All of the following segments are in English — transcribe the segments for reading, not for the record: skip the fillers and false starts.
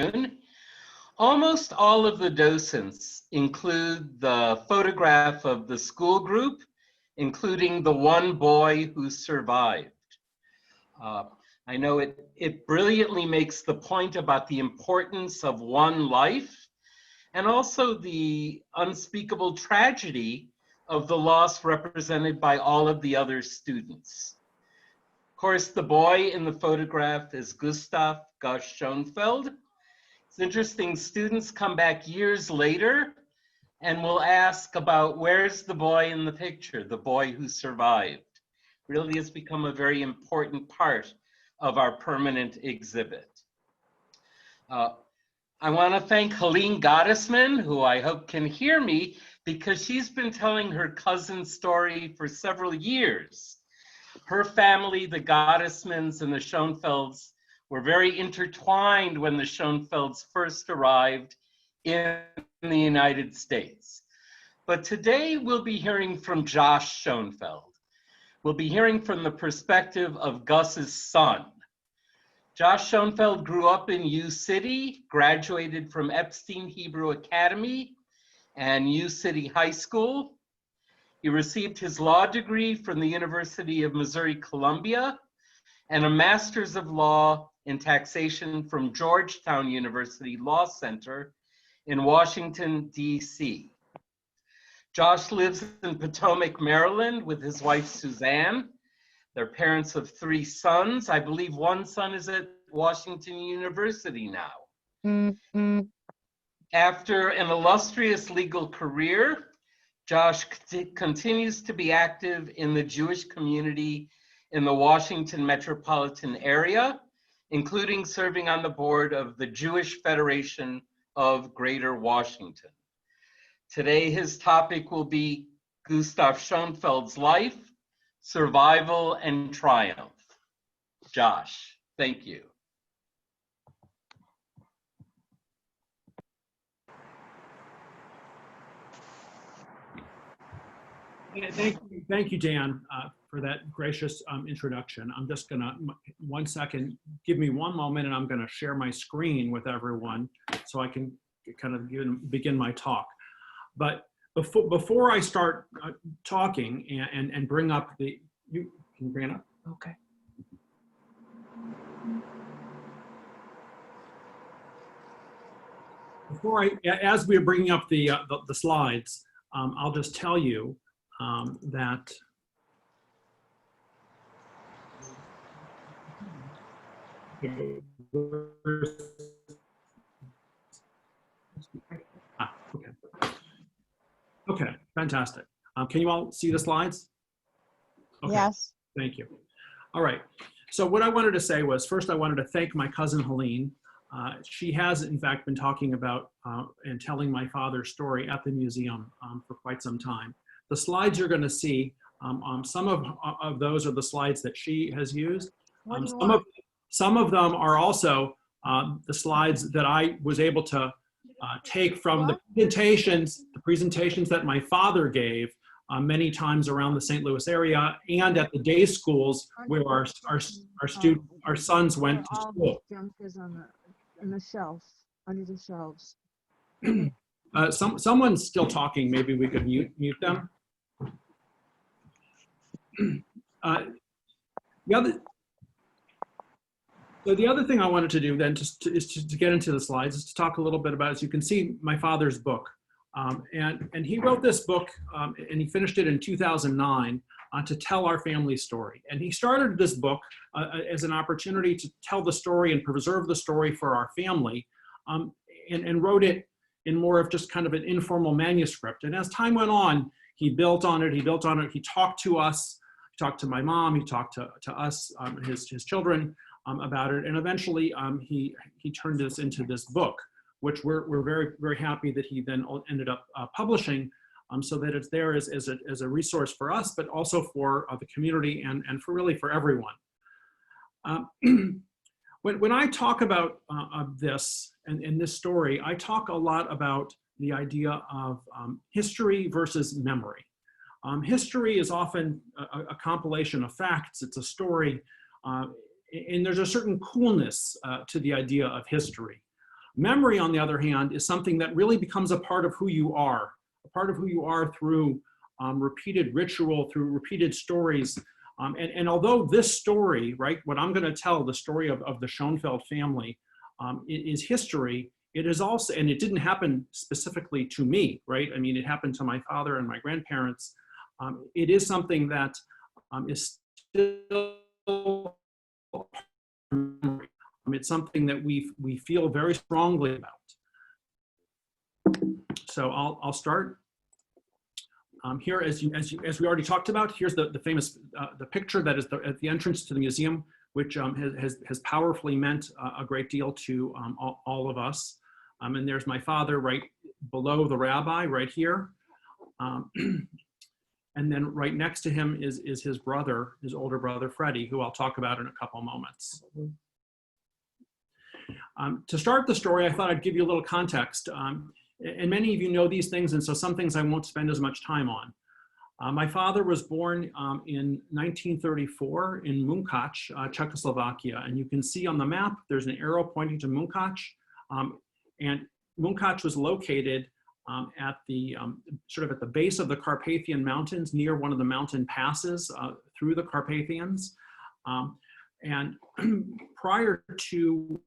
afternoon. Almost all of the docents include the photograph of the school group, including the one boy who survived. I know it brilliantly makes the point about the importance of one life and also the unspeakable tragedy of the loss represented by all of the other students. Of course, the boy in the photograph is Gustav Gus Schonfeld. It's interesting, students come back years later and will ask about where's the boy in the picture, the boy who survived. Really has become a very important part of our permanent exhibit. I want to thank Helene Gottesman, who I hope can hear me, because she's been telling her cousin's story for several years. Her family, the Gottesmans and the Schonfelds, were very intertwined when the Schonfelds first arrived in the United States. But today we'll be hearing from Josh Schonfeld. We'll be hearing from the perspective of Gus's son. Josh Schonfeld grew up in U City, graduated from Epstein Hebrew Academy and U City High School. He received his law degree from the University of Missouri-Columbia and a Master's of Law in Taxation from Georgetown University Law Center in Washington, D.C. Josh lives in Potomac, Maryland with his wife, Suzanne. They're parents of 3 sons. I believe one son is at Washington University now. Mm-hmm. After an illustrious legal career, Josh continues to be active in the Jewish community in the Washington metropolitan area, including serving on the board of the Jewish Federation of Greater Washington. Today, his topic will be Gustav Schonfeld's life, survival, and triumph. Josh, thank you. Thank you, Dan, for that gracious introduction. I'm just gonna, 1 second, give me one moment, and I'm gonna share my screen with everyone so I can kind of begin my talk. But before I start talking and bring up the, can you bring it up? Okay. As we're bringing up the slides, I'll just tell you that okay, fantastic. Can you all see the slides? Okay. Yes. Thank you. All right. So what I wanted to say was, first I wanted to thank my cousin Helene. She has, in fact, been talking about and telling my father's story at the museum for quite some time. The slides you're going to see, some of those are the slides that she has used. Some of them are also the slides that I was able to take from the presentations that my father gave many times around the St. Louis area and at the day schools where our sons went to school. Junk is on the shelf, under the shelves. Someone's still talking. Maybe we could mute them. The other thing I wanted to do then is to get into the slides is to talk a little bit about, as you can see, my father's book. And he wrote this book and he finished it in 2009 to tell our family story. And he started this book as an opportunity to tell the story and preserve the story for our family, and wrote it in more of just kind of an informal manuscript. And as time went on, he built on it, he talked to us, he talked to my mom, he talked to us, his children about it. And eventually he turned this into this book, which we're very, very happy that he then ended up publishing, so that it's there as a resource for us, but also for the community and for everyone. When I talk about this and this story, I talk a lot about the idea of history versus memory. History is often a compilation of facts. It's a story, and there's a certain coolness to the idea of history. Memory, on the other hand, is something that really becomes a part of who you are, through repeated ritual, through repeated stories. And although this story, right, what I'm going to tell, the story of the Schonfeld family, is history, it is also, and it didn't happen specifically to me, right? I mean, it happened to my father and my grandparents. It is something that is still, it's something that we feel very strongly about. So I'll start. Here, as we already talked about, here's the famous the picture that is at the entrance to the museum, which has powerfully meant a great deal to all of us. And there's my father right below the rabbi, right here. And then right next to him is his brother, his older brother, Freddie, who I'll talk about in a couple moments. To start the story, I thought I'd give you a little context. And many of you know these things, and so some things I won't spend as much time on. My father was born in 1934 in Munkac, Czechoslovakia. And you can see on the map, there's an arrow pointing to Munkac. And Munkac was located at the sort of at the base of the Carpathian Mountains, near one of the mountain passes through the Carpathians. And prior to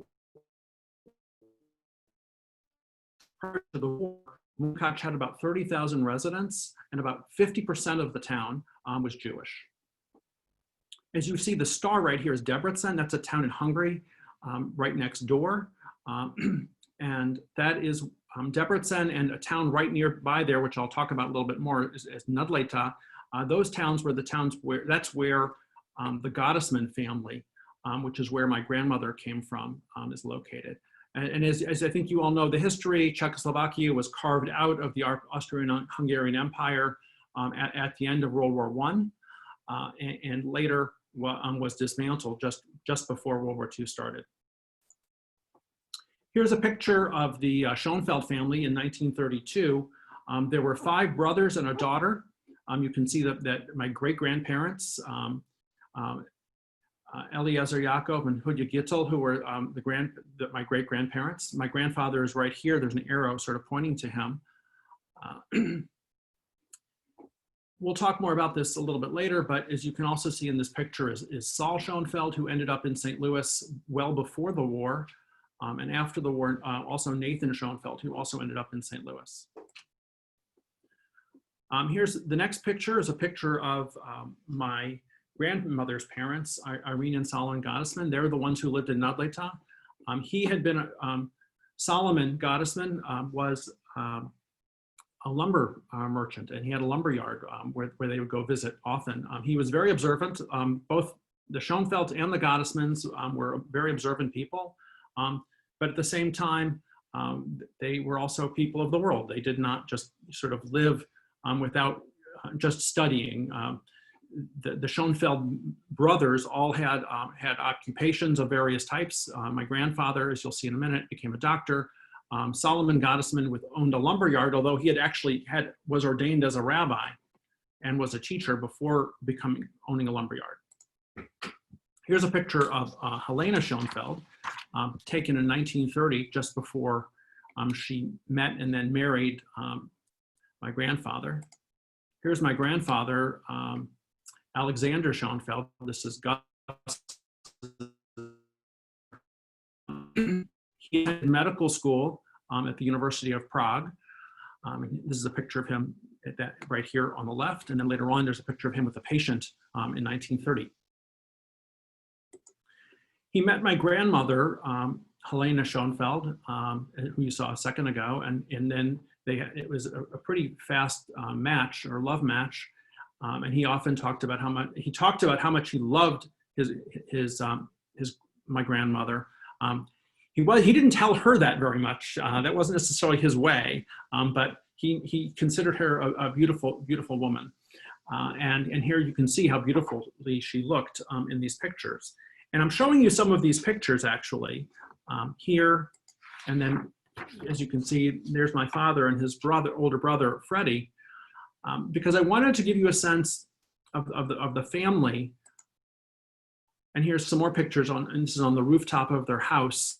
the war, Munkac had about 30,000 residents, and about 50% of the town was Jewish. As you see, the star right here is Debrecen. That's a town in Hungary, right next door. And that is Debrecen, and a town right nearby there, which I'll talk about a little bit more, is Nudleta. Those towns were the towns where, that's where the Gottesman family, which is where my grandmother came from, is located. And as I think you all know the history, Czechoslovakia was carved out of the Austrian-Hungarian Empire at the end of World War I, and later was dismantled just before World War II started. Here's a picture of the Schonfeld family in 1932. There were 5 brothers and a daughter. You can see that my great-grandparents, Eliezer Yaakov and Hudya Gittel, who were my great-grandparents. My grandfather is right here. There's an arrow sort of pointing to him. We'll talk more about this a little bit later, but as you can also see in this picture is Saul Schonfeld, who ended up in St. Louis well before the war. And after the war, also Nathan Schonfeld, who also ended up in St. Louis. Here's the next picture is a picture of my grandmother's parents, Irene and Solomon Gottesman. They're the ones who lived in Nudleta. He had been, Solomon Gottesman was a lumber merchant, and he had a lumber yard where they would go visit often. He was very observant. Both the Schonfelds and the Gottesmans were very observant people. But at the same time, they were also people of the world. They did not just sort of live without just studying. The Schonfeld brothers all had occupations of various types. My grandfather, as you'll see in a minute, became a doctor. Solomon Gottesman owned a lumber yard, although he was ordained as a rabbi and was a teacher before owning a lumber yard. Here's a picture of Helena Schonfeld, taken in 1930, just before she met and then married my grandfather. Here's my grandfather, Alexander Schonfeld. This is Gus. He had medical school at the University of Prague. This is a picture of him right here on the left, and then later on there's a picture of him with a patient in 1930. He met my grandmother, Helena Schonfeld, who you saw a second ago, and then it was a pretty fast match or love match. And he often talked about how much he loved my grandmother. He didn't tell her that very much. That wasn't necessarily his way, but he considered her a beautiful, beautiful woman. And here you can see how beautifully she looked in these pictures. And I'm showing you some of these pictures actually here, and then as you can see, there's my father and his older brother, Freddie, because I wanted to give you a sense of the family. And here's some more pictures and this is on the rooftop of their house.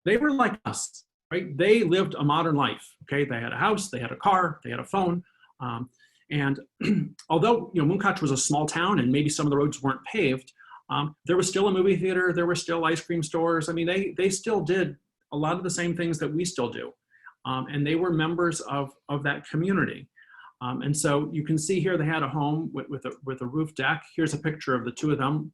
they were like us, right? They lived a modern life, okay? They had a house, they had a car, they had a phone. And although, Munkac was a small town and maybe some of the roads weren't paved, there was still a movie theater, there were still ice cream stores. I mean, they still did a lot of the same things that we still do. And they were members of that community. And so you can see here they had a home with a roof deck. Here's a picture of the two of them,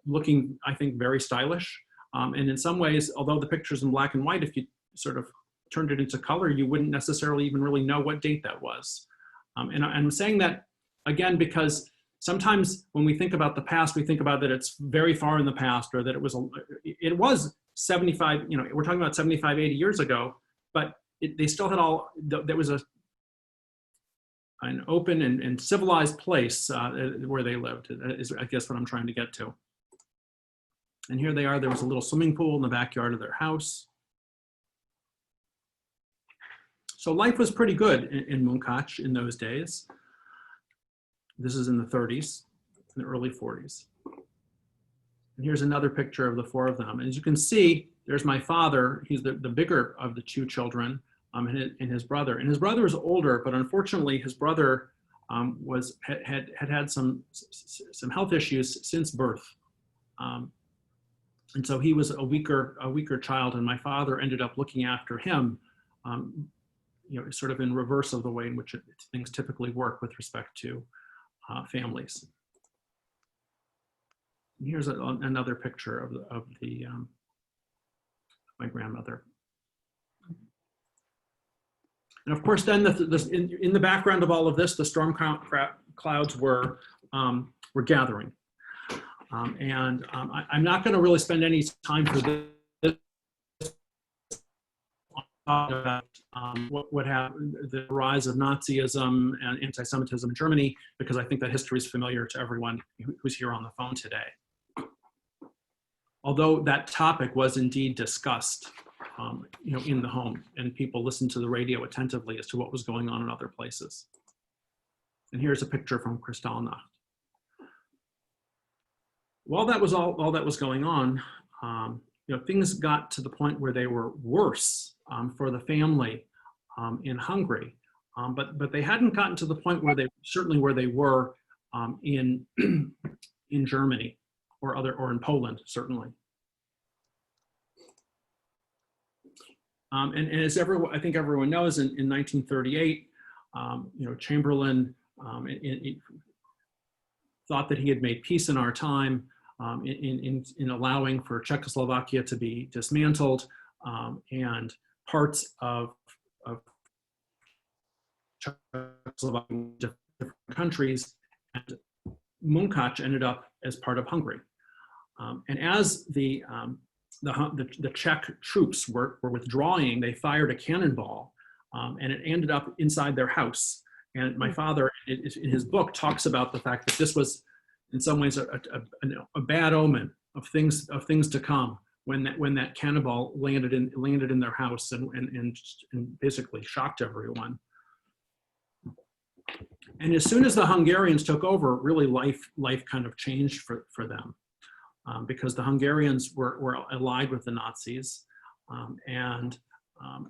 looking, I think, very stylish. And in some ways, although the picture's in black and white, if you sort of turned it into color, you wouldn't necessarily even really know what date that was. And I'm saying that, again, because sometimes when we think about the past, we think about that it's very far in the past, or that it was 75, we're talking about 75, 80 years ago, but they still had there was an open and civilized place where they lived, is I guess what I'm trying to get to. And here they are, there was a little swimming pool in the backyard of their house. So life was pretty good in Munkac in those days. This is in the 30s, in the early 40s. And here's another picture of the four of them. And as you can see, there's my father. He's the bigger of the two children, and his brother. And his brother was older, but unfortunately, his brother had some health issues since birth. And so he was a weaker child, and my father ended up looking after him, sort of in reverse of the way in which things typically work with respect to families. And here's another picture of my grandmother. And of course, then in the background of all of this, the storm clouds were gathering. I'm not going to really spend any time for this about what happened, the rise of Nazism and anti-Semitism in Germany, because I think that history is familiar to everyone who's here on the phone today. Although that topic was indeed discussed, in the home, and people listened to the radio attentively as to what was going on in other places. And here's a picture from Kristallnacht. While that was all that was going on, things got to the point where they were worse for the family in Hungary, but they hadn't gotten to the point where they were in Germany or in Poland, certainly. And as I think everyone knows, in 1938, Chamberlain thought that he had made peace in our time in allowing for Czechoslovakia to be dismantled, and parts of Czechoslovakia, different countries, and Munkac ended up as part of Hungary. And as the Czech troops were withdrawing, they fired a cannonball, and it ended up inside their house. And my father, in his book, talks about the fact that this was, in some ways, a bad omen of things to come when that cannonball landed in their house and basically shocked everyone. And as soon as the Hungarians took over, really life kind of changed for them, because the Hungarians were allied with the Nazis, and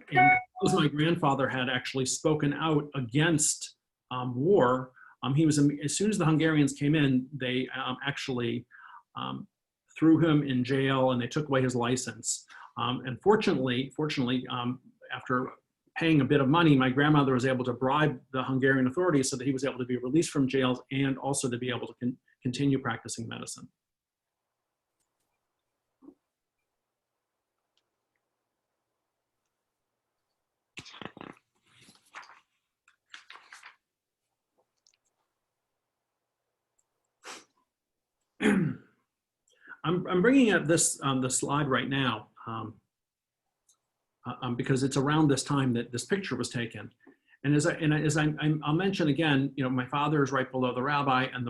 because my grandfather had actually spoken out against war, as soon as the Hungarians came in, they actually threw him in jail, and they took away his license. And fortunately, after paying a bit of money, my grandmother was able to bribe the Hungarian authorities so that he was able to be released from jail and also to be able to continue practicing medicine. I'm bringing up this the slide right now because it's around this time that this picture was taken, and I'll mention again, my father is right below the rabbi, and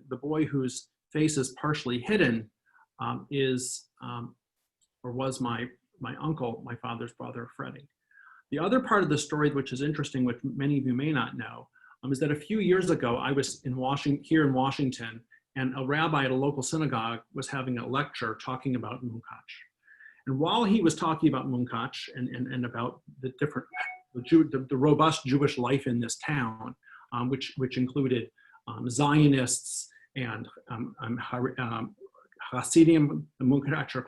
the boy whose face is partially hidden was my uncle, my father's brother, Freddie. The other part of the story, which is interesting, which many of you may not know, is that a few years ago I was here in Washington. And a rabbi at a local synagogue was having a lecture talking about Munkac. And while he was talking about Munkac and about the different, the robust Jewish life in this town, which included Zionists and Hasidim, the Munkacher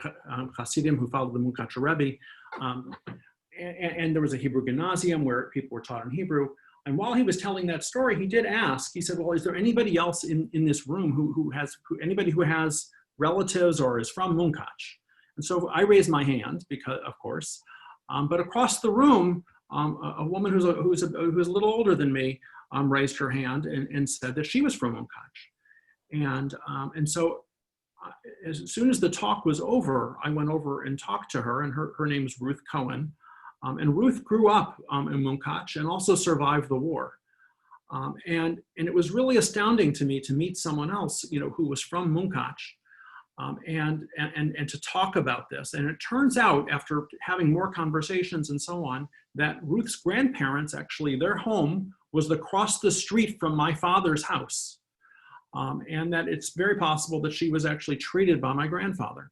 Hasidim who followed the Munkacher Rebbe, and there was a Hebrew gymnasium where people were taught in Hebrew. And while he was telling that story, he did ask, he said, well, is there anybody else in this room anybody who has relatives or is from Munkac? And so I raised my hand, because, of course, but across the room, a woman who's a little older than me raised her hand and said that she was from Munkac. And so as soon as the talk was over, I went over and talked to her, and her name is Ruth Cohen. And Ruth grew up in Munkac and also survived the war. And it was really astounding to me to meet someone else, who was from Munkac, and to talk about this. And it turns out, after having more conversations and so on, that Ruth's grandparents, actually, their home was across the street from my father's house. And that it's very possible that she was actually treated by my grandfather.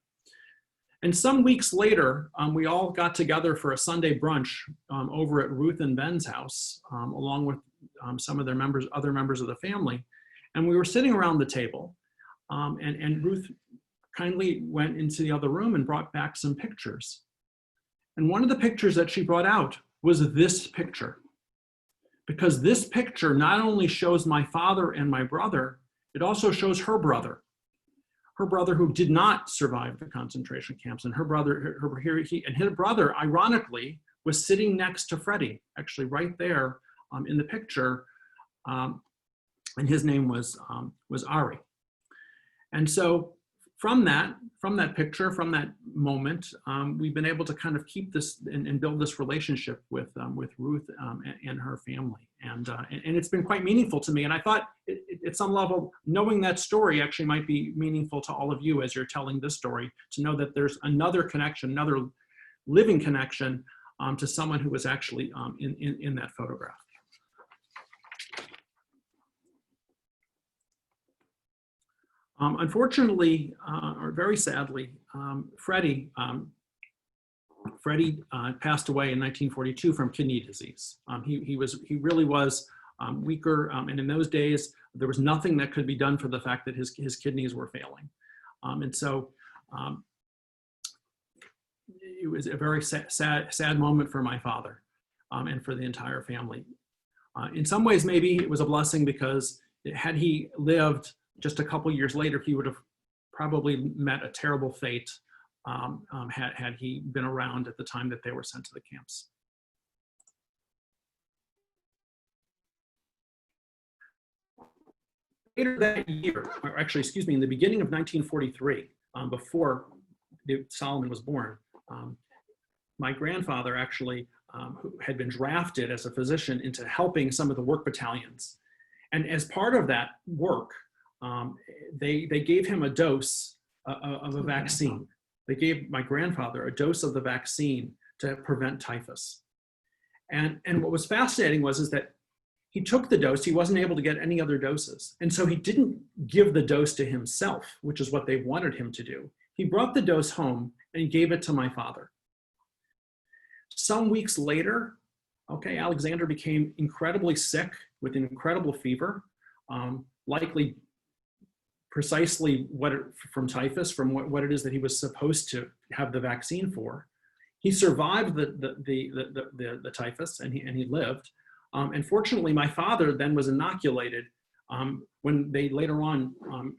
And some weeks later, we all got together for a Sunday brunch over at Ruth and Ben's house, along with some of their other members of the family. And we were sitting around the table, and Ruth kindly went into the other room and brought back some pictures. And one of the pictures that she brought out was this picture. Because this picture not only shows my father and my brother, it also shows her brother who did not survive the concentration camps. And his brother, ironically, was sitting next to Freddie, actually right there in the picture. And his name was Ari. And so from that picture, from that moment, we've been able to kind of keep this and build this relationship with Ruth and her family. And it's been quite meaningful to me. And I thought at some level, knowing that story actually might be meaningful to all of you as you're telling this story, to know that there's another connection, another living connection to someone who was actually in that photograph. Unfortunately, or very sadly, Freddie passed away in 1942 from kidney disease. He really was weaker, and in those days there was nothing that could be done for the fact that his kidneys were failing, and so it was a very sad moment for my father and for the entire family. In some ways, maybe it was a blessing, because had he lived just a couple years later, he would have probably met a terrible fate had he been around at the time that they were sent to the camps. Later that year, or actually, excuse me, in the beginning of 1943, before Solomon was born, my grandfather actually who had been drafted as a physician into helping some of the work battalions. And as part of that work, they gave him a dose of a vaccine. They gave my grandfather a dose of the vaccine to prevent typhus. And what was fascinating is that he took the dose. He wasn't able to get any other doses. And so he didn't give the dose to himself, which is what they wanted him to do. He brought the dose home and he gave it to my father. Some weeks later, Alexander became incredibly sick with an incredible fever, likely precisely from typhus, from what it is that he was supposed to have the vaccine for. He survived the typhus, and he lived. And fortunately, my father then was inoculated when they later on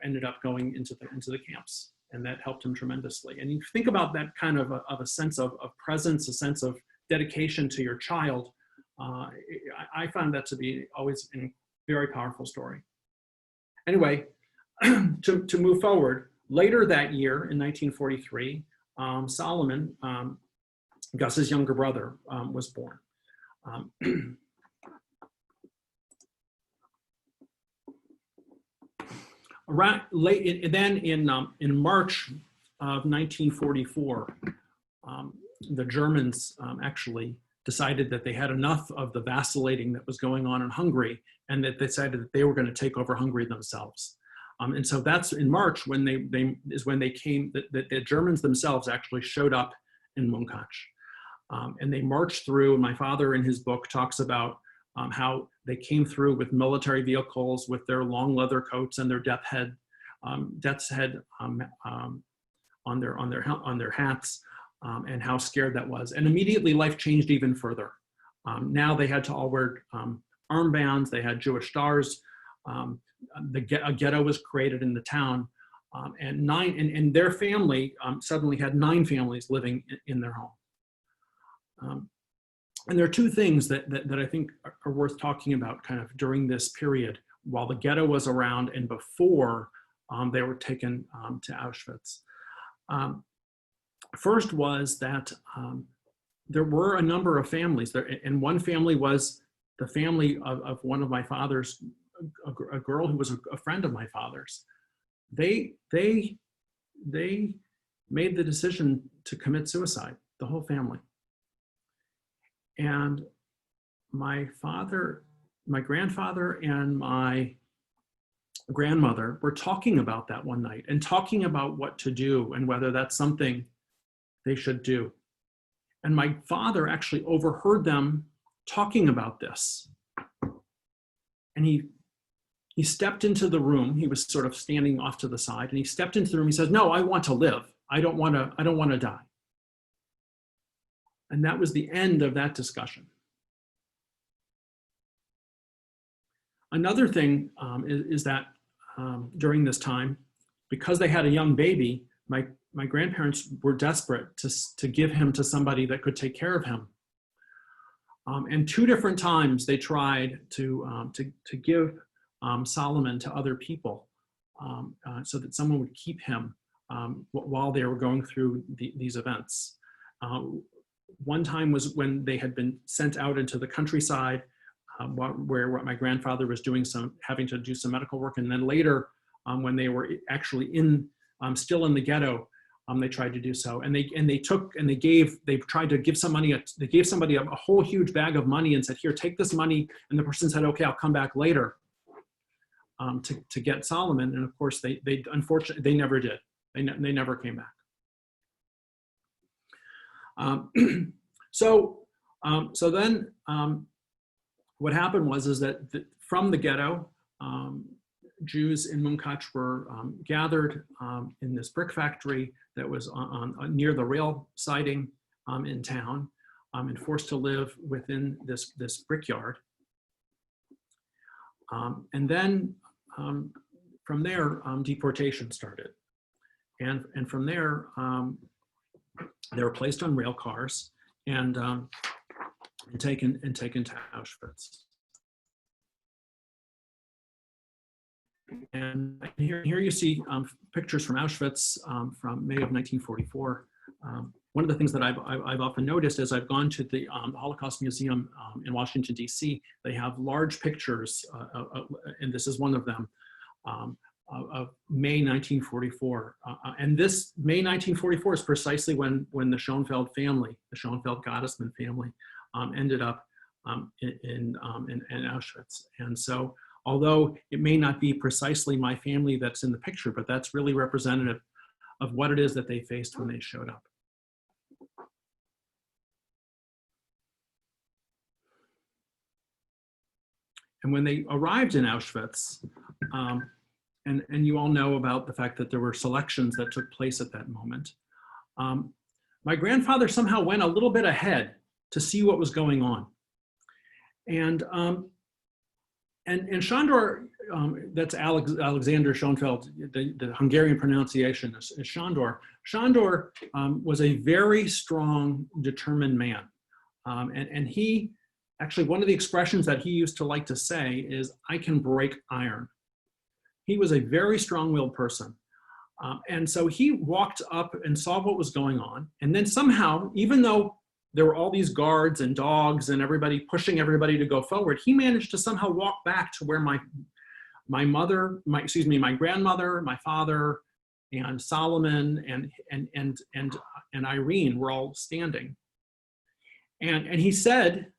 ended up going into the camps, and that helped him tremendously. And you think about that kind of a sense of presence, a sense of dedication to your child. I found that to be always a very powerful story. Anyway, to move forward, later that year in 1943, Solomon, Gus's younger brother, was born. In March of 1944, the Germans actually decided that they had enough of the vacillating that was going on in Hungary, and that they decided that they were going to take over Hungary themselves. And so that's in March when the Germans themselves actually showed up in Munkac. And they marched through, and my father in his book talks about how they came through with military vehicles with their long leather coats and their death's head on their hats, and how scared that was. And immediately life changed even further. Now they had to all wear armbands, they had Jewish stars, a ghetto was created in the town, and their family suddenly had 9 families living in their home. And there are 2 things that I think are worth talking about kind of during this period, while the ghetto was around and before they were taken to Auschwitz. First was that there were a number of families there, and one family was the family of one of my father's, a girl who was a friend of my father's. They made the decision to commit suicide, the whole family. And my grandfather and my grandmother were talking about that one night and talking about what to do and whether that's something they should do. And my father actually overheard them talking about this. And he stepped into the room. He was sort of standing off to the side, and he stepped into the room. He said, "No, I want to live. I don't want to die." And that was the end of that discussion. Another thing is that during this time, because they had a young baby, my grandparents were desperate to give him to somebody that could take care of him. And 2 different times they tried to give Solomon to other people so that someone would keep him while they were going through these events. One time was when they had been sent out into the countryside where my grandfather was having to do some medical work. And then later when they were actually still in the ghetto, they tried to do so. And they tried to give somebody a whole huge bag of money and said, "Here, take this money." And the person said, "Okay, I'll come back later to get Solomon." And of course they unfortunately, they never did. They never came back. So then what happened was that from the ghetto, Jews in Munkac were gathered in this brick factory that was near the rail siding in town, and forced to live within this brickyard. And then from there, deportation started. And from there, they were placed on rail cars and taken to Auschwitz. And here you see pictures from Auschwitz from May of 1944. One of the things that I've often noticed as I've gone to the Holocaust Museum in Washington, D.C., they have large pictures, and this is one of them, of May 1944. And this May 1944 is precisely when the Schonfeld family, the Schonfeld-Gottesman family, ended up in Auschwitz. And so, although it may not be precisely my family that's in the picture, but that's really representative of what it is that they faced when they showed up. And when they arrived in Auschwitz, and you all know about the fact that there were selections that took place at that moment, my grandfather somehow went a little bit ahead to see what was going on. And Sándor, that's Alexander Schonfeld, the Hungarian pronunciation is Sándor. Sándor was a very strong, determined man. And he, actually one of the expressions that he used to like to say is, "I can break iron." He was a very strong-willed person. And so he walked up and saw what was going on. And then somehow, even though there were all these guards and dogs and everybody pushing everybody to go forward, he managed to somehow walk back to where my grandmother, my father, and Solomon and Irene were all standing. And he said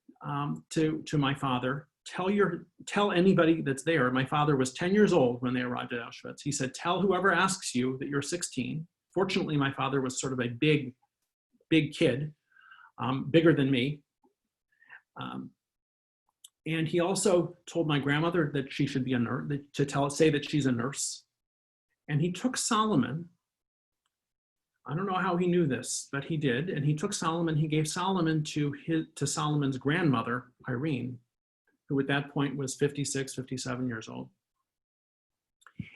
to my father, tell anybody that's there. My father was 10 years old when they arrived at Auschwitz. He said, "Tell whoever asks you that you're 16. Fortunately, my father was sort of a big big kid, bigger than me. And he also told my grandmother that she should be a nurse, say that she's a nurse. And he took Solomon. I don't know how he knew this, but he did. And he took Solomon, he gave Solomon to Solomon's grandmother, Irene, who at that point was 56, 57 years old.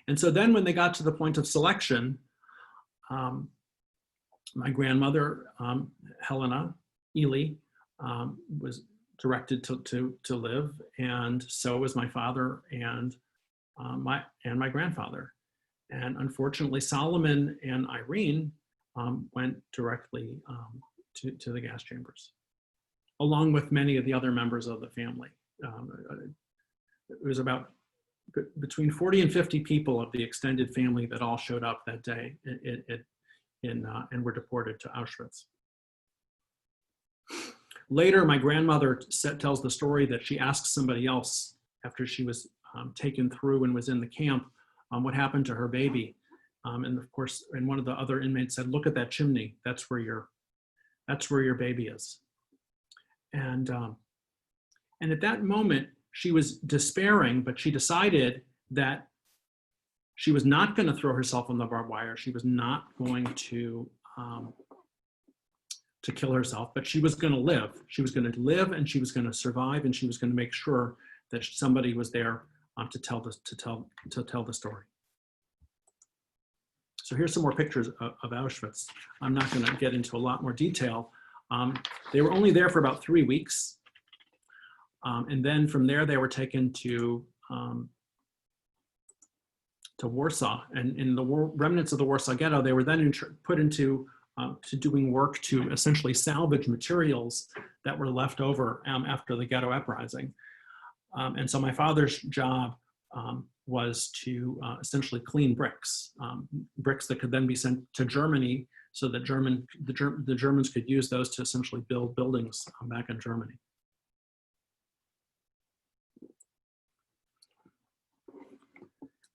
And so then when they got to the point of selection, my grandmother, Helena Ely, was directed to live, and so was my father and my grandfather. And unfortunately, Solomon and Irene went directly to the gas chambers, along with many of the other members of the family. It was about between 40 and 50 people of the extended family that all showed up that day and were deported to Auschwitz. Later, my grandmother tells the story that she asked somebody else after she was taken through and was in the camp what happened to her baby. And of course, and one of the other inmates said, "Look at that chimney. That's where your baby is." And at that moment, she was despairing, but she decided that she was not going to throw herself on the barbed wire. She was not going to kill herself, but she was going to live. She was going to live, and she was going to survive, and she was going to make sure that somebody was there to tell the story. So here's some more pictures of Auschwitz. I'm not going to get into a lot more detail. They were only there for about 3 weeks. And then from there, they were taken to Warsaw. And in the remnants of the Warsaw Ghetto, they were then put into to doing work to essentially salvage materials that were left over after the ghetto uprising. And so my father's job was to essentially clean bricks, bricks that could then be sent to Germany so that the Germans could use those to essentially build buildings back in Germany.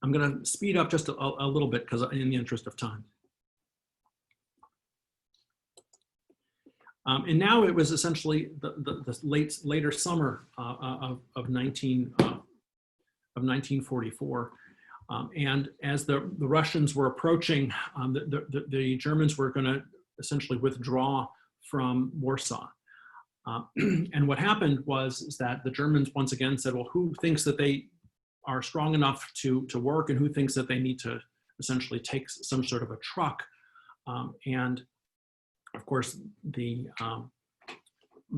I'm going to speed up just a little bit because in the interest of time. And now it was essentially the later summer of 1944. And as the Russians were approaching, the Germans were going to essentially withdraw from Warsaw. And what happened is that the Germans once again said, well, who thinks that they are strong enough to work, and who thinks that they need to essentially take some sort of a truck? And of course, the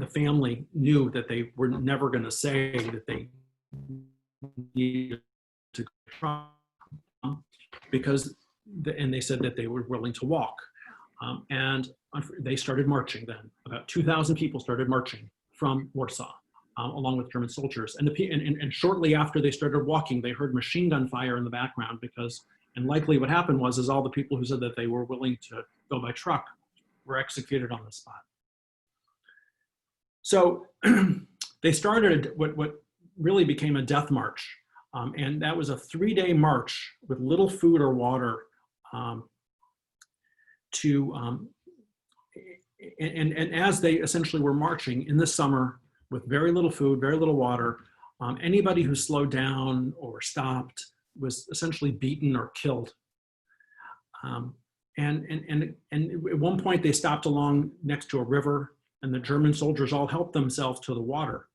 family knew that they were never going to say that they needed to truck, because they said that they were willing to walk. And they started marching then. About 2,000 people started marching from Warsaw, along with German soldiers. And shortly after they started walking, they heard machine gun fire in the background and likely what happened was all the people who said that they were willing to go by truck were executed on the spot. So they started what really became a death march. And that was a 3-day march with little food or water and as they essentially were marching in the summer with very little food, very little water, anybody who slowed down or stopped was essentially beaten or killed. And at one point they stopped along next to a river, and the German soldiers all helped themselves to the water.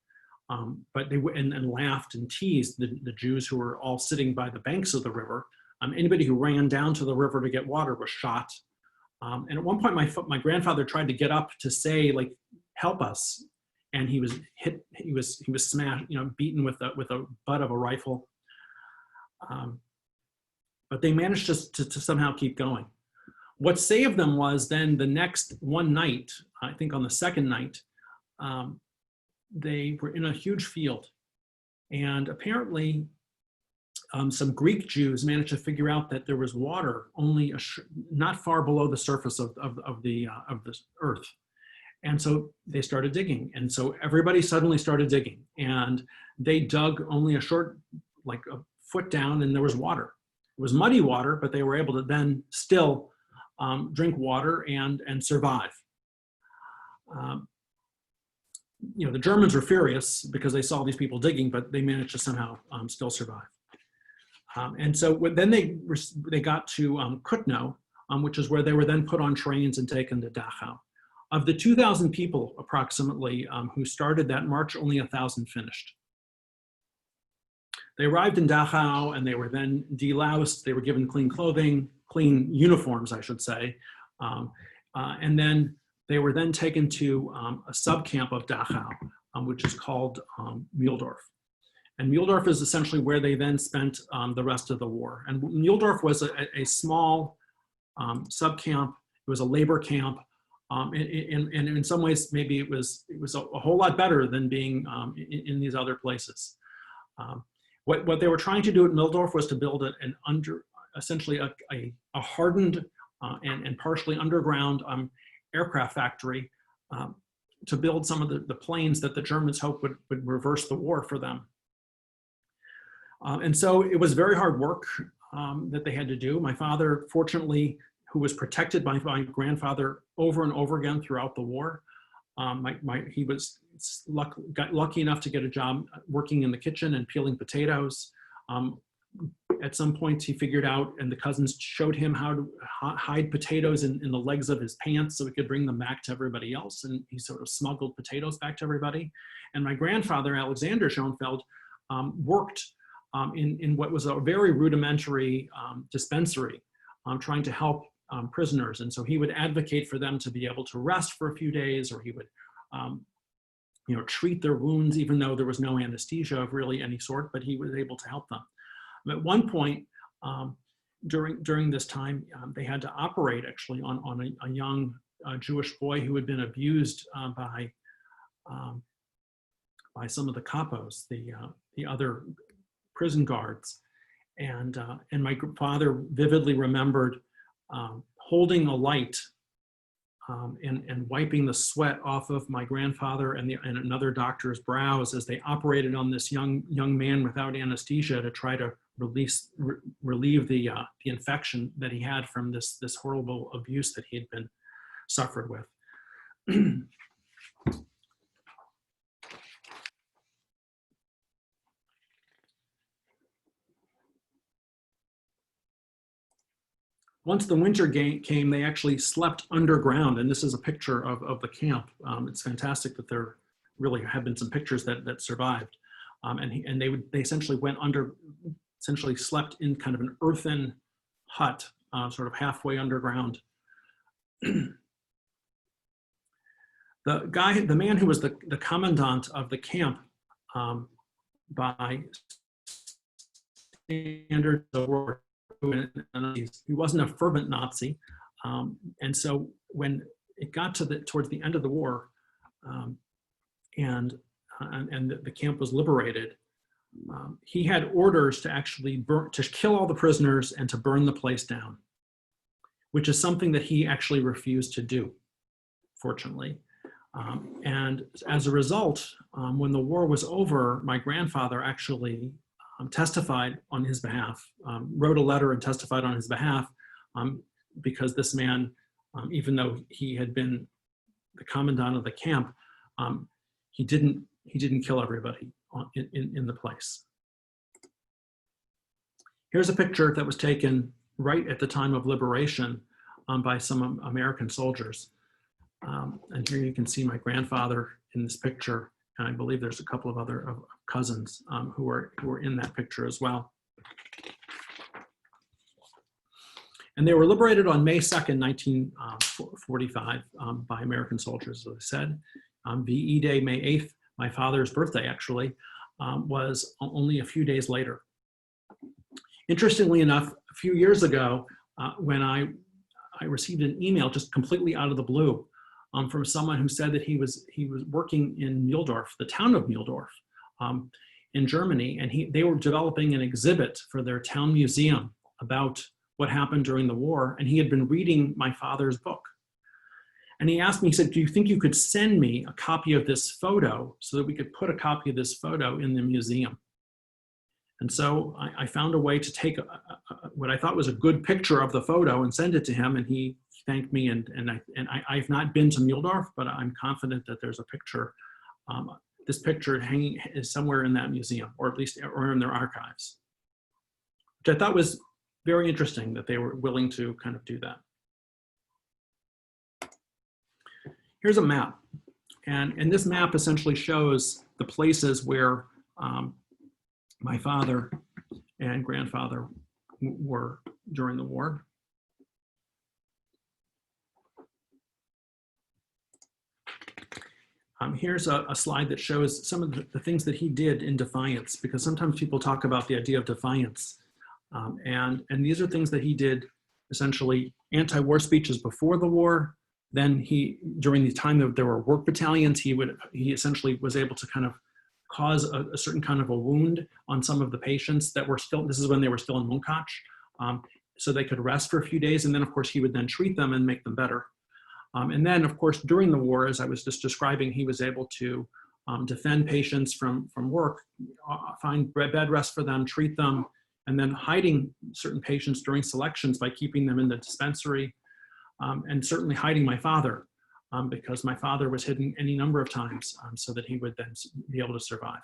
But they laughed and teased the Jews who were all sitting by the banks of the river. Anybody who ran down to the river to get water was shot. And at one point, my grandfather tried to get up to say, like, "Help us," and he was hit. He was smashed, beaten with a butt of a rifle. But they managed to somehow keep going. What saved them was then the next one night, I think on the second night, they were in a huge field, and apparently some Greek Jews managed to figure out that there was water only not far below the surface of the earth. And so they started digging. And so everybody suddenly started digging, and they dug only a short, like a foot down, and there was water. It was muddy water, but they were able to then still drink water and survive. You know, the Germans were furious because they saw these people digging, but they managed to somehow still survive. And so then they got to Kutno, which is where they were then put on trains and taken to Dachau. Of the 2,000 people approximately who started that march, only 1,000 finished. They arrived in Dachau and they were then deloused. They were given clean clothing, clean uniforms, I should say. And then they were then taken to a subcamp of Dachau, which is called Mühldorf. And Mühldorf is essentially where they then spent the rest of the war. And Mühldorf was a small subcamp. It was a labor camp. And in some ways, maybe it was a whole lot better than being in these other places. What they were trying to do at Mühldorf was to build essentially a hardened and partially underground aircraft factory to build some of the planes that the Germans hoped would reverse the war for them. And so it was very hard work that they had to do. My father, fortunately, who was protected by my grandfather over and over again throughout the war, he got lucky enough to get a job working in the kitchen and peeling potatoes. At some point he figured out, and the cousins showed him how to hide potatoes in the legs of his pants so he could bring them back to everybody else. And he sort of smuggled potatoes back to everybody. And my grandfather, Alexander Schonfeld, worked in what was a very rudimentary dispensary, trying to help prisoners. And so he would advocate for them to be able to rest for a few days, or he would treat their wounds, even though there was no anesthesia of really any sort, but he was able to help them. At one point during this time, they had to operate actually on a young Jewish boy who had been abused by some of the capos, the other prison guards. And my father vividly remembered holding a light and wiping the sweat off of my grandfather and another doctor's brows as they operated on this young man without anesthesia to try to relieve the infection that he had from this horrible abuse that he had been suffered with. Once the winter came, they actually slept underground, and this is a picture of the camp. It's fantastic that there really have been some pictures that survived, and they essentially essentially slept in kind of an earthen hut, sort of halfway underground. The man who was the commandant of the camp, by standards of war, he wasn't a fervent Nazi, and so when it got towards the end of the war, and the camp was liberated, he had orders to actually kill all the prisoners and to burn the place down, which is something that he actually refused to do, fortunately. And as a result, when the war was over, my grandfather actually testified on his behalf, wrote a letter and testified on his behalf, because this man, even though he had been the commandant of the camp, he didn't kill everybody in the place. Here's a picture that was taken right at the time of liberation by some American soldiers. And here you can see my grandfather in this picture, and I believe there's a couple of other cousins who are in that picture as well. And they were liberated on May 2nd, 1945 by American soldiers, as I said. VE Day, May 8th, my father's birthday actually, was only a few days later. Interestingly enough, a few years ago, when I received an email just completely out of the blue from someone who said that he was working in Mühldorf, the town of Mühldorf, in Germany, and they were developing an exhibit for their town museum about what happened during the war, and he had been reading my father's book. And he asked me, he said, do you think you could send me a copy of this photo so that we could put a copy of this photo in the museum? And so I found a way to take what I thought was a good picture of the photo and send it to him, and he thanked me, and I've not been to Muhldorf, but I'm confident that there's a picture. This picture hanging is somewhere in that museum, or at least or in their archives, which I thought was very interesting that they were willing to kind of do that. Here's a map, and this map essentially shows the places where my father and grandfather were during the war. Here's a slide that shows some of the things that he did in defiance, because sometimes people talk about the idea of defiance. And these are things that he did, essentially anti-war speeches before the war. Then during the time that there were work battalions, he essentially was able to kind of cause a certain kind of a wound on some of the patients that were still, this is when they were still in Munkac, so they could rest for a few days. And then of course he would then treat them and make them better. And then of course during the war, as I was just describing, he was able to defend patients from work, find bed rest for them, treat them, and then hiding certain patients during selections by keeping them in the dispensary, and certainly hiding my father, because my father was hidden any number of times so that he would then be able to survive.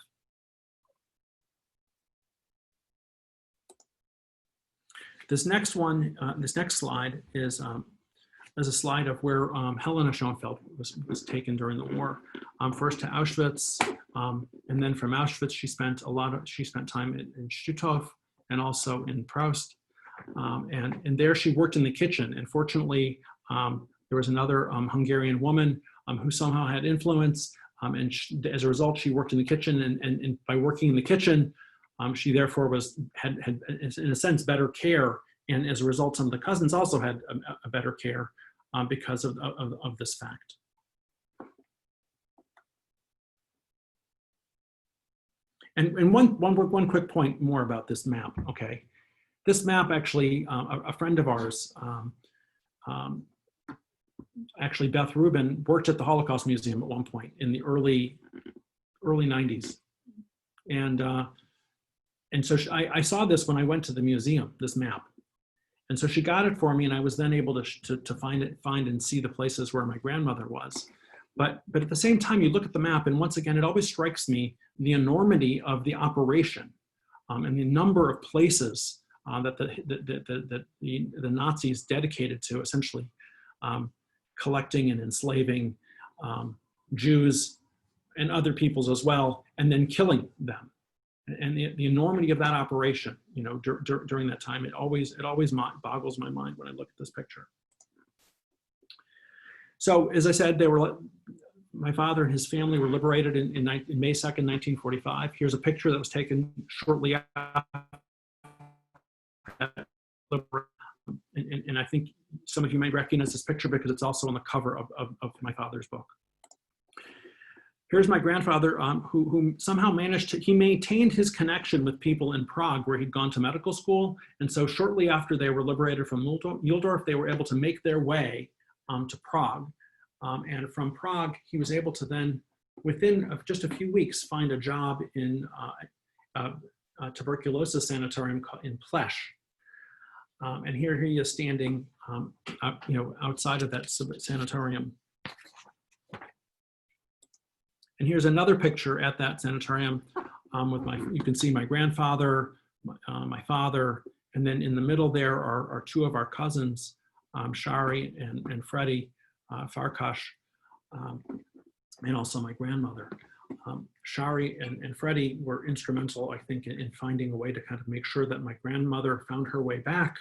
This next slide is a slide of where Helena Schonfeld was taken during the war. First to Auschwitz, and then from Auschwitz she spent time in Stutthof and also in Proust, and there she worked in the kitchen. And fortunately, there was another Hungarian woman who somehow had influence, and as a result, she worked in the kitchen. And by working in the kitchen, she therefore had in a sense better care. And as a result, some of the cousins also had a better care because of this fact. And one quick point more about this map. Okay, this map actually, a friend of ours, actually Beth Rubin, worked at the Holocaust Museum at one point in the early 90s, and so I saw this when I went to the museum, this map. And so she got it for me, and I was then able to find and see the places where my grandmother was. But at the same time, you look at the map, and once again, it always strikes me the enormity of the operation and the number of places that the Nazis dedicated to essentially collecting and enslaving Jews and other peoples as well, and then killing them. And the enormity of that operation, you know, during that time, it always boggles my mind when I look at this picture. So, as I said, my father and his family were liberated in May 2nd, 1945. Here's a picture that was taken shortly after. And I think some of you may recognize this picture because it's also on the cover of my father's book. Here's my grandfather, who somehow he maintained his connection with people in Prague, where he'd gone to medical school. And so shortly after they were liberated from Muhldorf, they were able to make their way to Prague. And from Prague, he was able to then, within just a few weeks, find a job in a tuberculosis sanatorium in Plzeň. And here he is standing, outside of that sanatorium. And here's another picture at that sanatorium you can see my grandfather, my father, and then in the middle there are two of our cousins, Shari and Freddie Farkas, and also my grandmother. Shari and Freddie were instrumental, I think, in finding a way to kind of make sure that my grandmother found her way back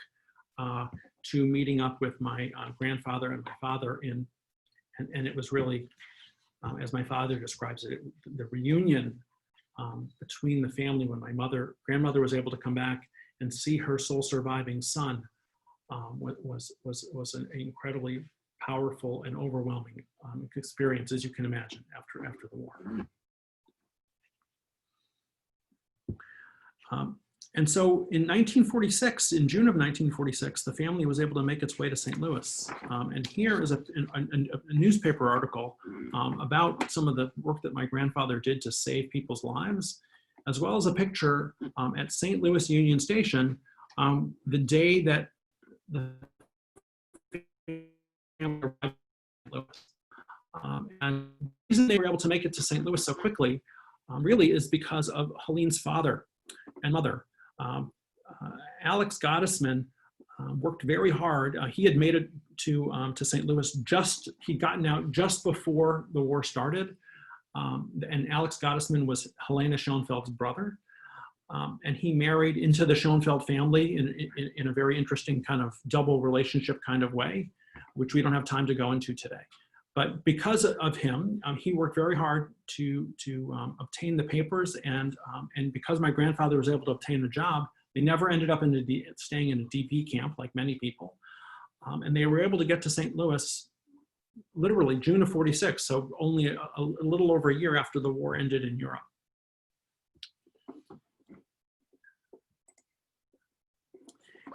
to meeting up with my grandfather and my father and it was really, as my father describes it, the reunion between the family when my grandmother was able to come back and see her sole surviving son was an incredibly powerful and overwhelming experience, as you can imagine, after the war. And so in 1946, in June of 1946, the family was able to make its way to St. Louis. And here is a newspaper article about some of the work that my grandfather did to save people's lives, as well as a picture at St. Louis Union Station the day that the family arrived in St. Louis. And the reason they were able to make it to St. Louis so quickly really is because of Helene's father and mother. Alex Gottesman worked very hard. He had made it to St. Louis he'd gotten out just before the war started. And Alex Gottesman was Helena Schonfeld's brother. And he married into the Schonfeld family in a very interesting kind of double relationship kind of way, which we don't have time to go into today. But because of him, he worked very hard to obtain the papers, and because my grandfather was able to obtain a job, they never ended up staying in a DP camp like many people. And they were able to get to St. Louis literally June of '46, so only a little over a year after the war ended in Europe.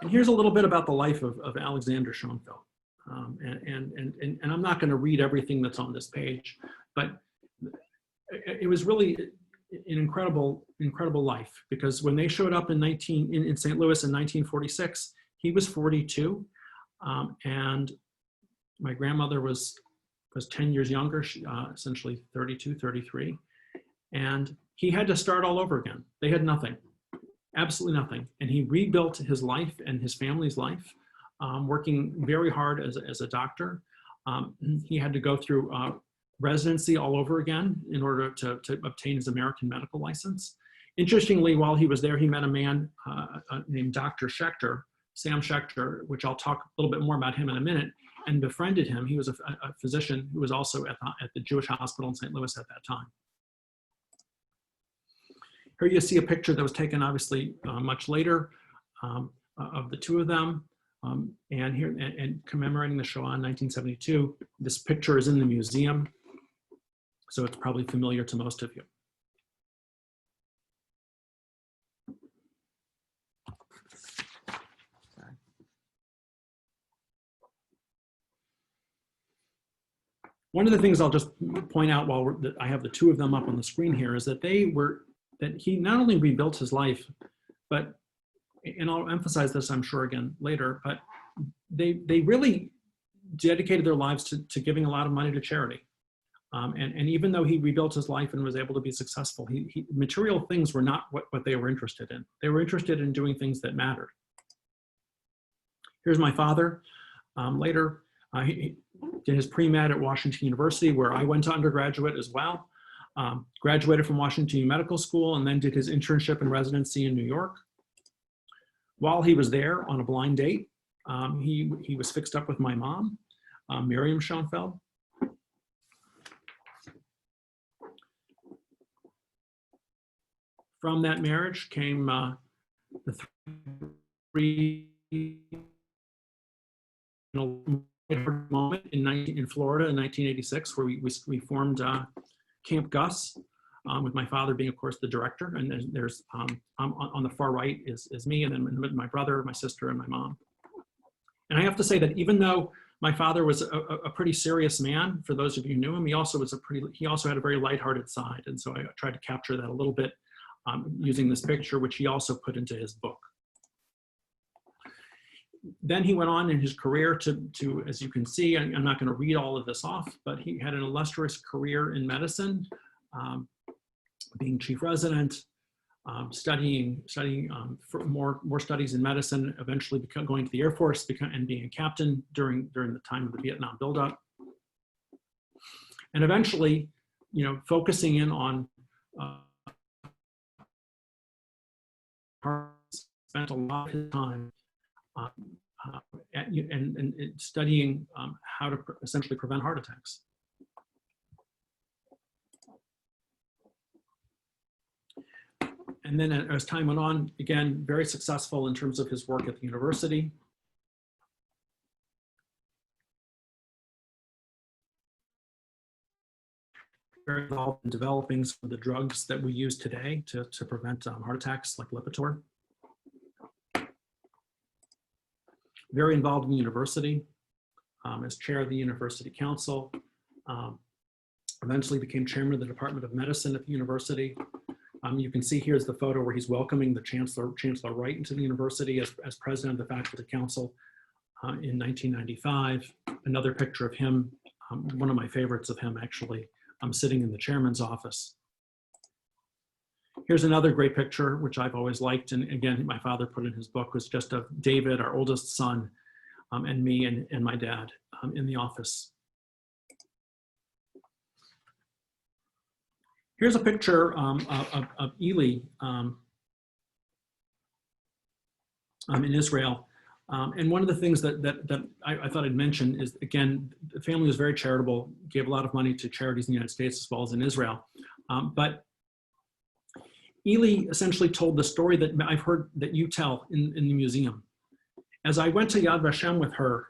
And here's a little bit about the life of Alexander Schonfeld. And I'm not going to read everything that's on this page, but it was really an incredible life, because when they showed up in St. Louis in 1946, he was 42, and my grandmother was 10 years younger, essentially 32, 33, and he had to start all over again. They had nothing, absolutely nothing, and he rebuilt his life and his family's life. Working very hard as a doctor. He had to go through residency all over again in order to obtain his American medical license. Interestingly, while he was there, he met a man named Dr. Schechter, Sam Schechter, which I'll talk a little bit more about him in a minute, and befriended him. He was a physician who was also at the Jewish hospital in St. Louis at that time. Here you see a picture that was taken obviously much later of the two of them. And commemorating the Shoah in 1972. This picture is in the museum, so it's probably familiar to most of you. One of the things I'll just point out while I have the two of them up on the screen here is that he not only rebuilt his life, but, and I'll emphasize this, I'm sure, again later, but they really dedicated their lives to giving a lot of money to charity. And even though he rebuilt his life and was able to be successful, material things were not what they were interested in. They were interested in doing things that mattered. Here's my father. Later, he did his pre-med at Washington University, where I went to undergraduate as well. Graduated from Washington Medical School, and then did his internship and residency in New York. While he was there on a blind date, he was fixed up with my mom, Miriam Schonfeld. From that marriage came the three moment in Florida in 1986, where we formed Camp Gus, with my father being, of course, the director. And there's on the far right is me, and then my brother, my sister, and my mom. And I have to say that even though my father was a pretty serious man, for those of you who knew him, he also had a very lighthearted side. And so I tried to capture that a little bit using this picture, which he also put into his book. Then he went on in his career to, as you can see, I'm not going to read all of this off, but he had an illustrious career in medicine, being chief resident, studying for more studies in medicine, eventually going to the Air Force and being a captain during the time of the Vietnam buildup, and eventually, focusing in on spent a lot of his time and studying how to essentially prevent heart attacks. And then as time went on, again, very successful in terms of his work at the university. Very involved in developing some of the drugs that we use today to prevent heart attacks, like Lipitor. Very involved in the university as chair of the university council. Eventually became chairman of the Department of Medicine at the university. You can see here's the photo where he's welcoming the Chancellor Wright into the university as president of the faculty council. in 1995. Another picture of him, one of my favorites of him actually, sitting in the chairman's office. Here's another great picture, which I've always liked, and again, my father put in his book, was just of David, our oldest son, and me and my dad in the office. Here's a picture of Ely in Israel. And one of the things that I thought I'd mention is, again, the family was very charitable, gave a lot of money to charities in the United States as well as in Israel. But Ely essentially told the story that I've heard that you tell in the museum. As I went to Yad Vashem with her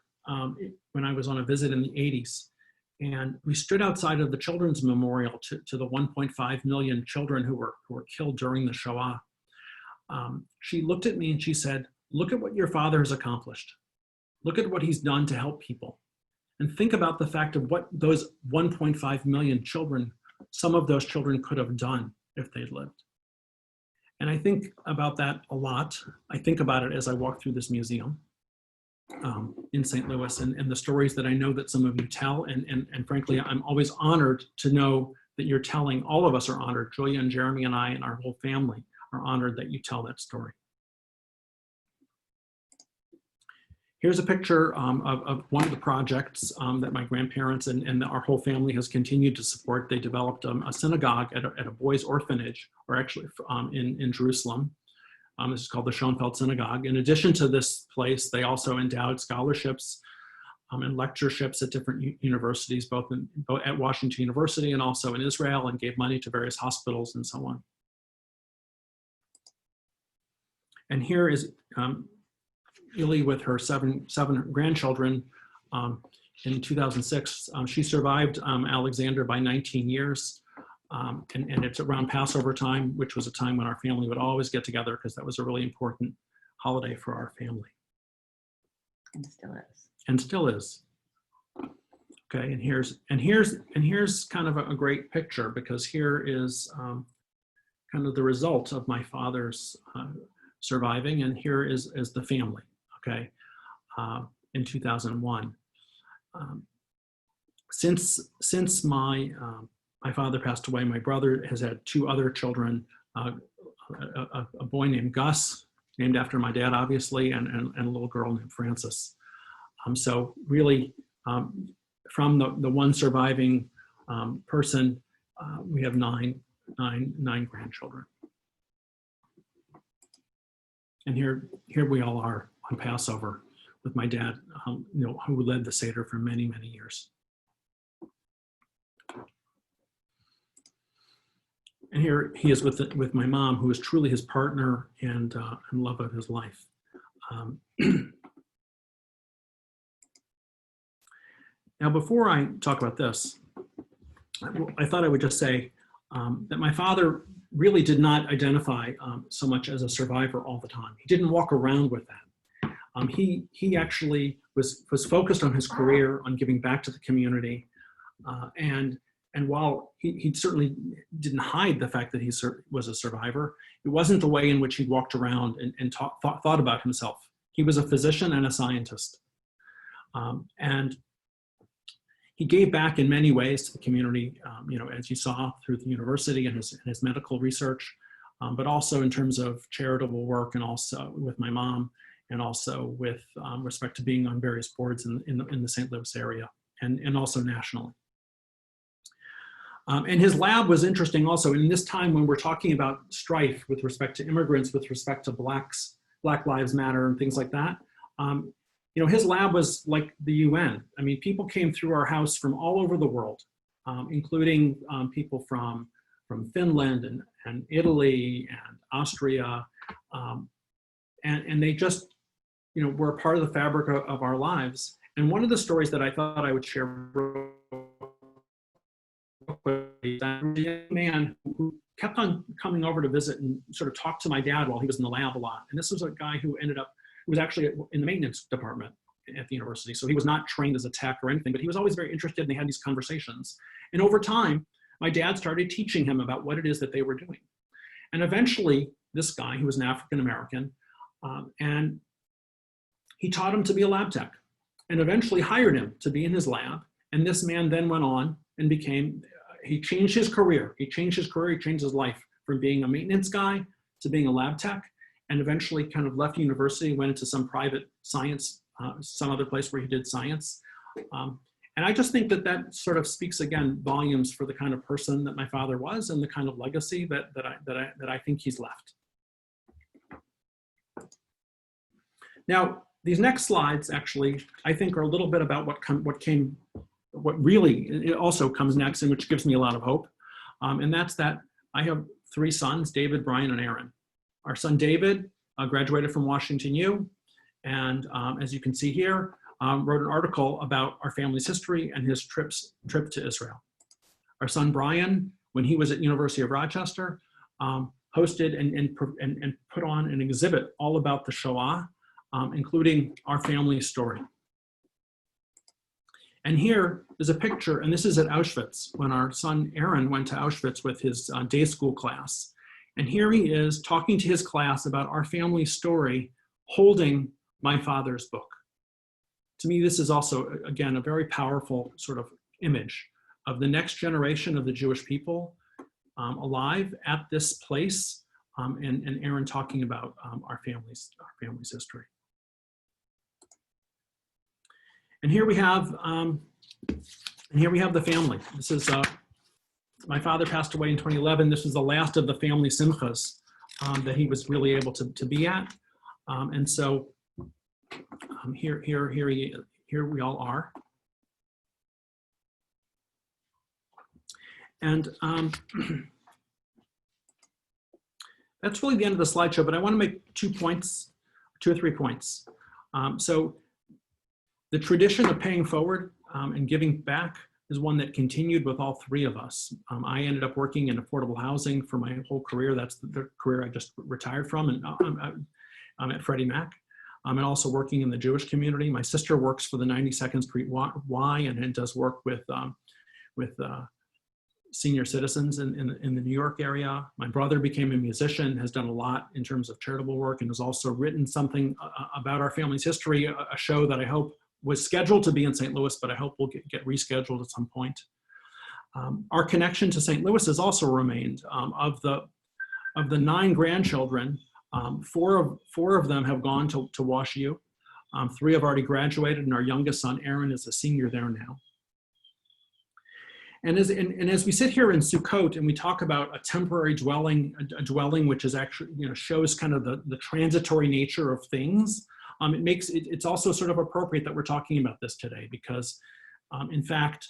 when I was on a visit in the 80s, and we stood outside of the Children's Memorial to the 1.5 million children who were killed during the Shoah. She looked at me and she said, "Look at what your father has accomplished. Look at what he's done to help people. And think about the fact of what those 1.5 million children, some of those children could have done if they'd lived." And I think about that a lot. I think about it as I walk through this museum in St. Louis, and the stories that I know that some of you tell. And frankly, I'm always honored to know that you're telling. All of us are honored. Julia and Jeremy and I and our whole family are honored that you tell that story. Here's a picture of one of the projects that my grandparents and our whole family has continued to support. They developed a synagogue at a boys' orphanage, or actually in Jerusalem. This is called the Schonfeld Synagogue. In addition to this place, they also endowed scholarships and lectureships at different universities, both at Washington University and also in Israel, and gave money to various hospitals and so on. And here is Ely with her seven grandchildren. In 2006, she survived Alexander by 19 years. And it's around Passover time, which was a time when our family would always get together because that was a really important holiday for our family. And still is. And still is. Okay, and here's kind of a great picture, because here is kind of the result of my father's surviving, and here is the family. Okay, in 2001. Since my father passed away, my brother has had two other children, a boy named Gus, named after my dad, obviously, and a little girl named Frances. So really, from the one surviving person, we have nine grandchildren. And here we all are on Passover with my dad, who led the Seder for many, many years. And here he is with my mom, who is truly his partner and love of his life. Now, before I talk about this, I thought I would just say that my father really did not identify so much as a survivor all the time. He didn't walk around with that. He actually was focused on his career, on giving back to the community, and while he certainly didn't hide the fact that he was a survivor, it wasn't the way in which he walked around and thought about himself. He was a physician and a scientist. And he gave back in many ways to the community, as you saw through the university and his medical research, but also in terms of charitable work, and also with my mom, and also with respect to being on various boards in the St. Louis area, and also nationally. And his lab was interesting also in this time when we're talking about strife with respect to immigrants, with respect to Black Lives Matter and things like that. His lab was like the UN. I mean, people came through our house from all over the world, including people from Finland and Italy and Austria. And they just, were a part of the fabric of our lives. And one of the stories that I thought I would share was a man who kept on coming over to visit and sort of talk to my dad while he was in the lab a lot. And this was a guy who was actually in the maintenance department at the university. So he was not trained as a tech or anything, but he was always very interested, and they had these conversations. And over time, my dad started teaching him about what it is that they were doing. And eventually, this guy, who was an African-American, and he taught him to be a lab tech. and eventually hired him to be in his lab. And this man then went on and became, he changed his career. He changed his life from being a maintenance guy to being a lab tech, and eventually kind of left university, went into some private science, some other place where he did science. And I just think that that sort of speaks again volumes for the kind of person that my father was and the kind of legacy that I think he's left. Now, these next slides actually, I think, are a little bit about what really it also comes next, and which gives me a lot of hope. And that's that I have 3 sons, David, Brian, and Aaron. Our son David graduated from Washington U, and as you can see here, wrote an article about our family's history and his trip to Israel. Our son Brian, when he was at University of Rochester, hosted and put on an exhibit all about the Shoah, including our family story. And here is a picture, and this is at Auschwitz, when our son Aaron went to Auschwitz with his day school class. And here he is talking to his class about our family story, holding my father's book. To me, this is also, again, a very powerful sort of image of the next generation of the Jewish people alive at this place, and Aaron talking about our family's history. And here we have the family. This is my father passed away in 2011. This was the last of the family simchas that he was really able to be at, and so here we all are. And that's really the end of the slideshow, but I want to make 2 or 3 points. So the tradition of paying forward and giving back is one that continued with all 3 of us. I ended up working in affordable housing for my whole career. That's the career I just retired from, and I'm at Freddie Mac. And also working in the Jewish community. My sister works for the 92nd Street Y and does work with senior citizens in the New York area. My brother became a musician, has done a lot in terms of charitable work, and has also written something about our family's history, a show that I hope was scheduled to be in St. Louis, but I hope will get rescheduled at some point. Our connection to St. Louis has also remained. Of the 9 grandchildren, 4 of them have gone to Wash U. 3 have already graduated, and our youngest son, Aaron, is a senior there now. And as we sit here in Sukkot and we talk about a temporary dwelling, a dwelling which is actually, shows kind of the transitory nature of things, it's also sort of appropriate that we're talking about this today, because in fact,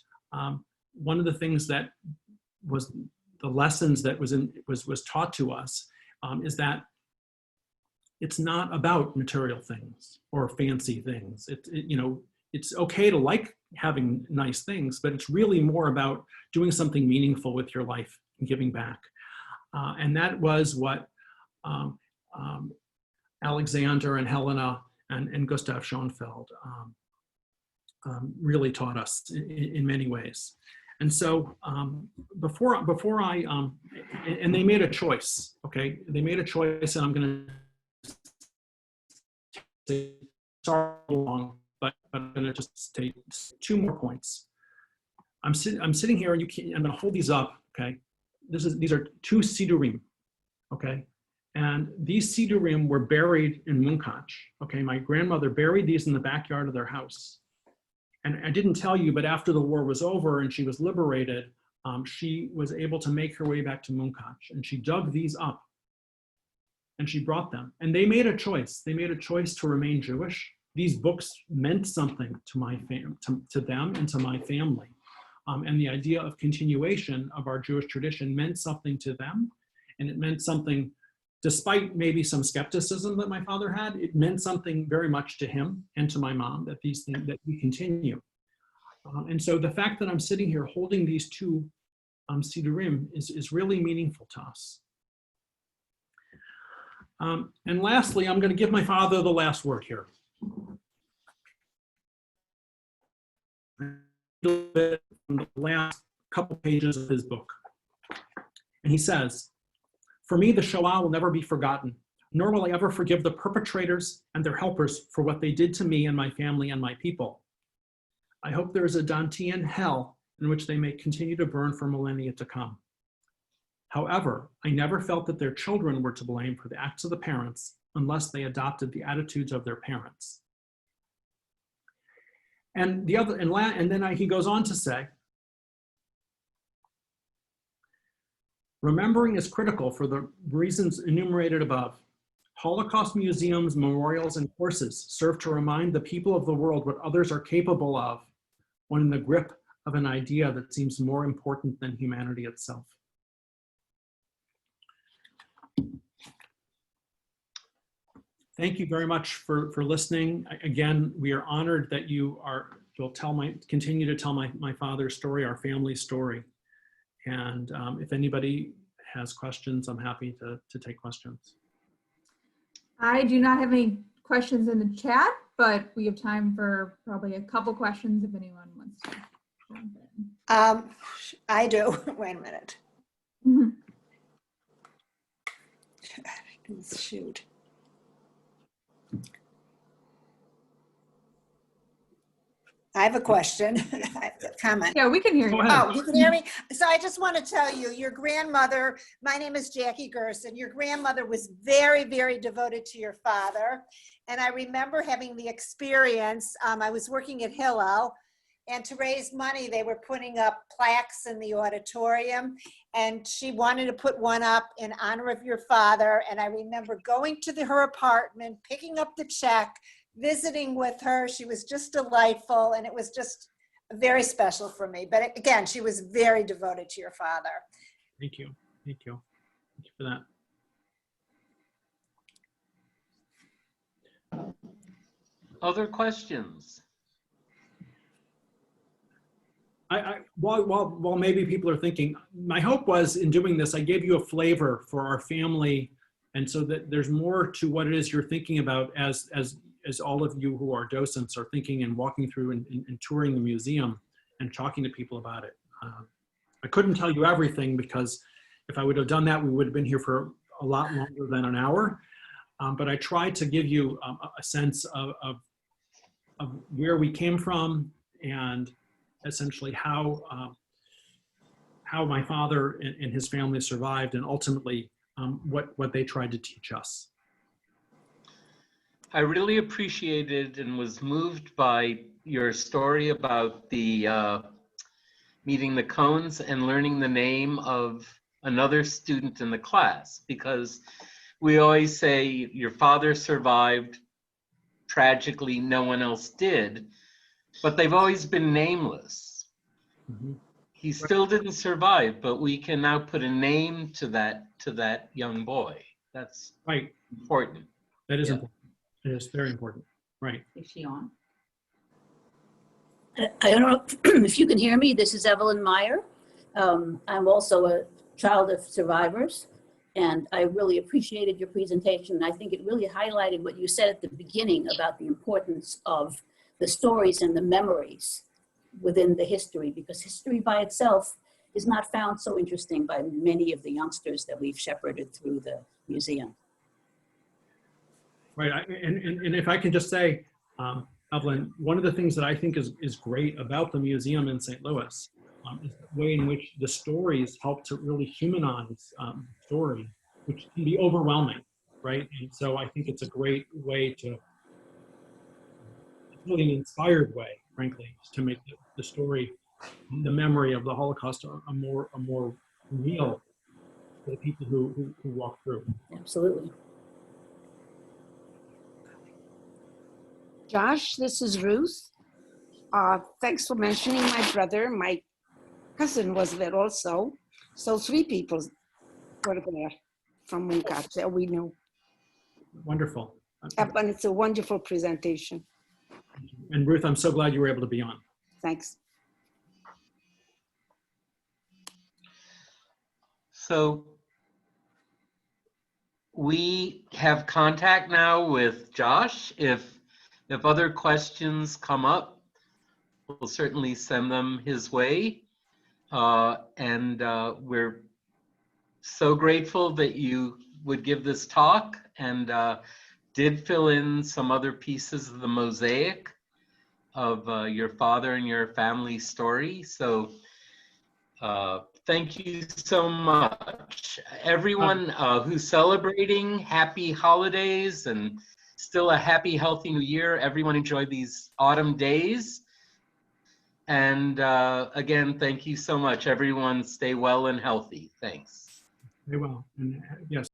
one of the things that was the lessons that was taught to us is that it's not about material things or fancy things. It's okay to like having nice things, but it's really more about doing something meaningful with your life and giving back. And that was what Alexander and Helena and Gustav Schonfeld really taught us in many ways. And so before I, and they made a choice, okay? They made a choice, and I'm gonna start along, but I'm gonna just take 2 more points. I'm sitting here, and I'm gonna hold these up, okay? These are 2 sidurim, okay? And these sidurim were buried in Munkach, okay? My grandmother buried these in the backyard of their house. And I didn't tell you, but after the war was over and she was liberated, she was able to make her way back to Munkach, and she dug these up and she brought them. And they made a choice. They made a choice to remain Jewish. These books meant something to them and to my family. And the idea of continuation of our Jewish tradition meant something to them. And it meant something, despite maybe some skepticism that my father had, it meant something very much to him and to my mom that these things, that we continue. And so the fact that I'm sitting here holding these 2 sidurim is really meaningful to us. And lastly, I'm going to give my father the last word here. From the last couple pages of his book. And he says, "For me, the Shoah will never be forgotten, nor will I ever forgive the perpetrators and their helpers for what they did to me and my family and my people. I hope there is a Dantean hell in which they may continue to burn for millennia to come. However, I never felt that their children were to blame for the acts of the parents unless they adopted the attitudes of their parents. And then he goes on to say, remembering is critical for the reasons enumerated above. Holocaust museums, memorials, and courses serve to remind the people of the world what others are capable of when in the grip of an idea that seems more important than humanity itself. Thank you very much for listening. Again, we are honored that you'll continue to tell my father's story, our family story. And if anybody has questions, I'm happy to take questions. I do not have any questions in the chat, but we have time for probably a couple questions if anyone wants to jump in. I do. Wait a minute. Mhm. Shoot. I have a question. I have a comment. Yeah, we can hear Go you. ahead. Oh, you can hear me? So I just want to tell you, your grandmother, my name is Jackie Gerson. Your grandmother was very, very devoted to your father. And I remember having the experience, I was working at Hillel, and to raise money, they were putting up plaques in the auditorium. And she wanted to put one up in honor of your father. And I remember going to her apartment, picking up the check, visiting with her. She was just delightful, and it was just very special for me. But again, she was very devoted to your father. Thank you. Thank you. Thank you for that. Other questions? While maybe people are thinking, my hope was in doing this, I gave you a flavor for our family, and so that there's more to what it is you're thinking about as all of you who are docents are thinking and walking through and touring the museum and talking to people about it. I couldn't tell you everything because if I would have done that, we would have been here for a lot longer than an hour. But I tried to give you a sense of where we came from and essentially how my father and his family survived, and ultimately what they tried to teach us. I really appreciated and was moved by your story about the meeting the Cohns and learning the name of another student in the class, because we always say your father survived, tragically no one else did, but they've always been nameless. Mm-hmm. He still didn't survive, but we can now put a name to that young boy. That's Right. important. That is Yeah. important. It is very important. Right. Is she on? I don't know if you can hear me. This is Evelyn Meyer. I'm also a child of survivors, and I really appreciated your presentation. I think it really highlighted what you said at the beginning about the importance of the stories and the memories within the history, because history by itself is not found so interesting by many of the youngsters that we've shepherded through the museum. Right. And if I can just say, Evelyn, one of the things that I think is great about the museum in St. Louis is the way in which the stories help to really humanize the story, which can be overwhelming, right? And so I think it's a great way to, really an inspired way, frankly, to make the story, the memory of the Holocaust a more real for the people who walk through. Absolutely. Josh, this is Ruth. Thanks for mentioning my brother. My cousin was there also. So 3 people were there from Munkat that we know. Wonderful. And it's a wonderful presentation. And Ruth, I'm so glad you were able to be on. Thanks. So we have contact now with Josh. If other questions come up, we'll certainly send them his way. And we're so grateful that you would give this talk and did fill in some other pieces of the mosaic of your father and your family story. So thank you so much. Everyone who's celebrating, happy holidays and still a happy, healthy new year. Everyone enjoy these autumn days. And again, thank you so much. Everyone stay well and healthy. Thanks. Very well. And yes.